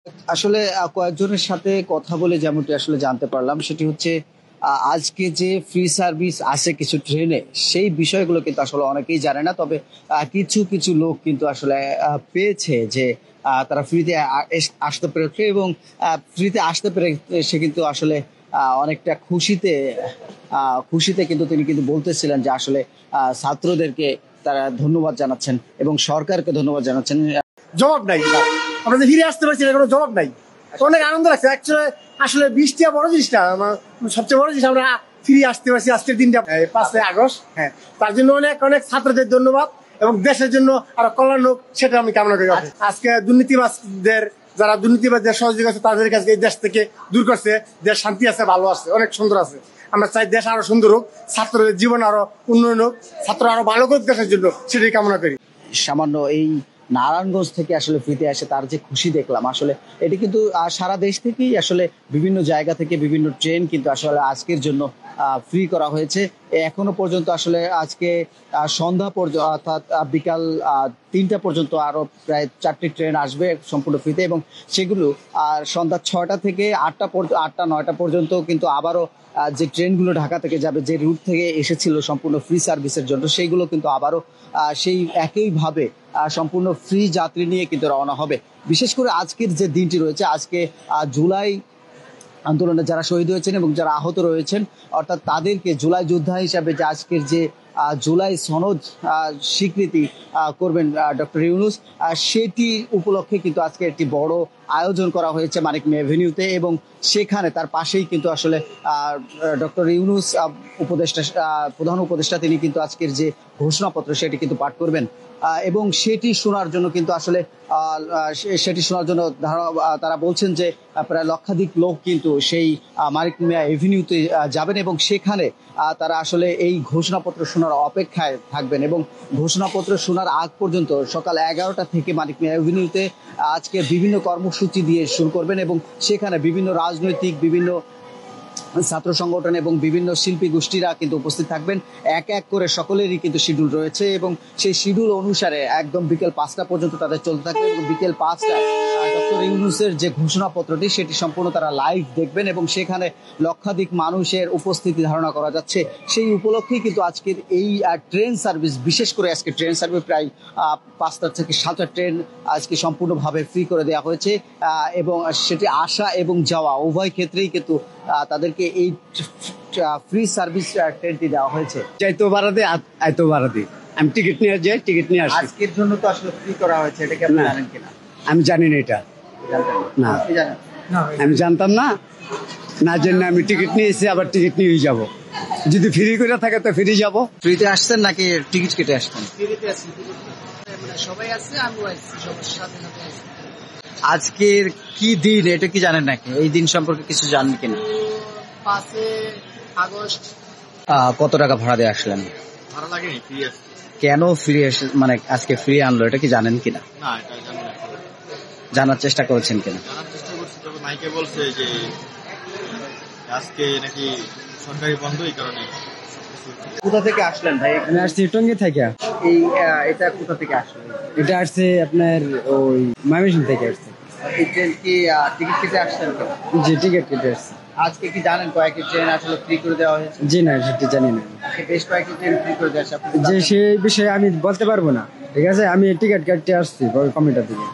আসলে কয়েকজনের সাথে কথা বলে যেমনটি আসলে জানতে পারলাম সেটি হচ্ছে আজকে যে ফ্রি সার্ভিস আছে কিছু ট্রেনে সেই বিষয়গুলো কিন্তু আসলে অনেকেই জানে না। তবে কিছু কিছু লোক কিন্তু আসলে পেয়েছে যে তারা ফ্রিতে আসতে পেরেছে এবং ফ্রিতে আসতে পেরে সে কিন্তু আসলে অনেকটা খুশিতে কিন্তু তিনি কিন্তু বলতেছিলেন যে আসলে ছাত্রদেরকে তারা ধন্যবাদ জানাচ্ছেন এবং সরকারকে ধন্যবাদ জানাচ্ছেন। জবাব নাই, আমরা যে ফিরে আসতে পারছি না কোনো জবাব নাই। অনেক আনন্দ লাগছে অ্যাকচুয়ালি। আসলে বৃষ্টি বড় জিনিস না, আমার সবচেয়ে বড় জিনিস আমরা ফিরে আসতে পারছি আজকের দিনটা 5 আগস্ট। হ্যাঁ, তার জন্য অনেক অনেক ছাত্রদের ধন্যবাদ এবং দেশের জন্য আরো কল্যাণ হোক সেটা আমি কামনা করি। আজকে দুর্নীতিবাজদের যারা দুর্নীতিবাজদের সহযোগী আছে তাদের কাছে এই দেশ থেকে দূর করছে, দেশ শান্তি আছে, ভালো আছে, অনেক সুন্দর আছে। আমরা চাই দেশ আরো সুন্দর হোক, ছাত্রদের জীবন আরো উন্নয়ন হোক, ছাত্র আরো ভালো হোক দেশের জন্য, সেটাই কামনা করি। সামান্য এই নারায়ণগঞ্জ থেকে আসলে ফ্রিতে আসে তার যে খুশি দেখলাম আসলে এটি কিন্তু সারা দেশ থেকেই আসলে বিভিন্ন জায়গা থেকে বিভিন্ন ট্রেন কিন্তু আসলে আজকের জন্য ফ্রি করা হয়েছে। এখনো পর্যন্ত আসলে আজকে সন্ধ্যা পর্যন্ত অর্থাৎ বিকাল 3টা পর্যন্ত আরো প্রায় 4টি ট্রেন আসবে সম্পূর্ণ ফ্রিতে এবং সেগুলো সন্ধ্যা 6টা থেকে 8টা 9টা পর্যন্ত কিন্তু আবারও যে ট্রেনগুলো ঢাকা থেকে যাবে যে রুট থেকে এসেছিল সম্পূর্ণ ফ্রি সার্ভিসের জন্য সেইগুলো কিন্তু আবারও সেই একইভাবে সম্পূর্ণ ফ্রি যাত্রী নিয়ে কিন্তু রওনা হবে। বিশেষ করে আজকের যে দিনটি রয়েছে, আজকে জুলাই আন্দোলনে যারা শহীদ হয়েছেন এবং যারা আহত রয়েছেন অর্থাৎ তাদেরকে জুলাই যোদ্ধা হিসাবে যে আজকের যে জুলাই সনদ স্বীকৃতি করবেন ডক্টর ইউনূস, সেটি উপলক্ষে কিন্তু আজকে একটি বড় আয়োজন করা হয়েছে মানিক মিয়া এভিনিউতে এবং সেখানে তার পাশেই কিন্তু আসলে ডক্টর ইউনূস প্রধান উপদেষ্টা তিনি কিন্তু আজকের যে ঘোষণাপত্র সেটি কিন্তু পাঠ করবেন এবং সেটি শোনার জন্য কিন্তু আসলে সেটি শোনার জন্য তারা বলছেন যে প্রায় লক্ষাধিক লোক কিন্তু সেই মানিক মিয়া এভিনিউতে যাবেন এবং সেখানে তারা আসলে এই ঘোষণাপত্র শোনার অপেক্ষায় থাকবেন এবং ঘোষণাপত্র শোনার আগ পর্যন্ত সকাল 11টা থেকে মানিক মিয়া এভিনিউতে আজকে বিভিন্ন কর্মসূচি দিয়ে শুরু করবেন এবং সেখানে বিভিন্ন রাজনৈতিক বিভিন্ন ছাত্র সংগঠন এবং বিভিন্ন শিল্পী গোষ্ঠীরা কিন্তু উপস্থিত থাকবেন। এক এক করে সকলেরই কিন্তু শিডিউল রয়েছে এবং সেই শিডিউল অনুসারে একদম বিকেল 5টা পর্যন্ত তাদের চলতে থাকবে এবং বিকেল 5টায় ডক্টর ইউনূসের যে ঘোষণাপত্রটি সেটি সম্পূর্ণ তারা লাইভ দেখবেন এবং সেখানে লক্ষাধিক মানুষের উপস্থিতি ধারণা করা যাচ্ছে। সেই উপলক্ষেই কিন্তু আজকের এই ট্রেন সার্ভিস, বিশেষ করে আজকে ট্রেন সার্ভিস প্রায় 5টা থেকে 7টা ট্রেন আজকে সম্পূর্ণভাবে ফ্রি করে দেওয়া হয়েছে এবং সেটি আসা এবং যাওয়া উভয় ক্ষেত্রেই কিন্তু তাদেরকে এই ফ্রি সার্ভিস ট্রেনটি দেওয়া হয়েছে। যাইতো ভাড়াতে আইতো ভাড়াতে আমি টিকিট নিয়ে যাই, টিকিট নিয়ে আসি। আজকের জন্য তো আসলে ফ্রি করা হয়েছে, এটা কি আপনি জানেন কিনা? আমি জানি না এটা, না আমি জানতাম না, না জেনে আমি টিকিট নিয়েছি, আবার টিকিট নিয়ে যাব। যদি ফ্রি করে থাকে তো ফ্রি যাব। ফ্রিতে আসছেন নাকি টিকিট কেটে আসছেন? ফ্রিতে আসছি, সবাই আসছে, আমিও আসছি, সবার সাথে সাথে আসছি। আজকের কি দিন এটা কি জানেন নাকি? এই দিন সম্পর্কে কিছু জানেন কিনা? 5 আগস্ট। কত টাকা ভাড়া দিয়ে আসলেন? ভাড়া লাগেনি, ফ্রি আছে। কেন ফ্রি মানে আজকে ফ্রি আনলো এটা কি জানেন কিনা? না, এটা জানি না। জানার চেষ্টা করেছেন কিনা? জানার চেষ্টা করছি, তবে মাইকে বলছে যে আজকে নাকি সরকারি বন্ধ, এই কারণে। কোথা থেকে আসলেন ভাই? আমি আসছি টঙ্গী থেকে। এই এটা কোথা থেকে আসলেন? এটা আসছে আপনার ওই ময়মনসিংহ থেকে আসছে। এই ট্রেন কি টিকিট কেটে আসছেন? জি, টিকিট কেটে আসছে। আজকে কি জানেন কয়েকটি ট্রেন আসলে ফ্রি করে দেওয়া হয়েছে? জি না, সেটা জানি না। আজকে বেশ কয়েকটি ট্রেন ফ্রি করে দেওয়া হয়েছে। যে সেই বিষয়ে আমি বলতে পারবো না, ঠিক আছে? আমি টিকিট কাটতে আসছি কমিটার থেকে।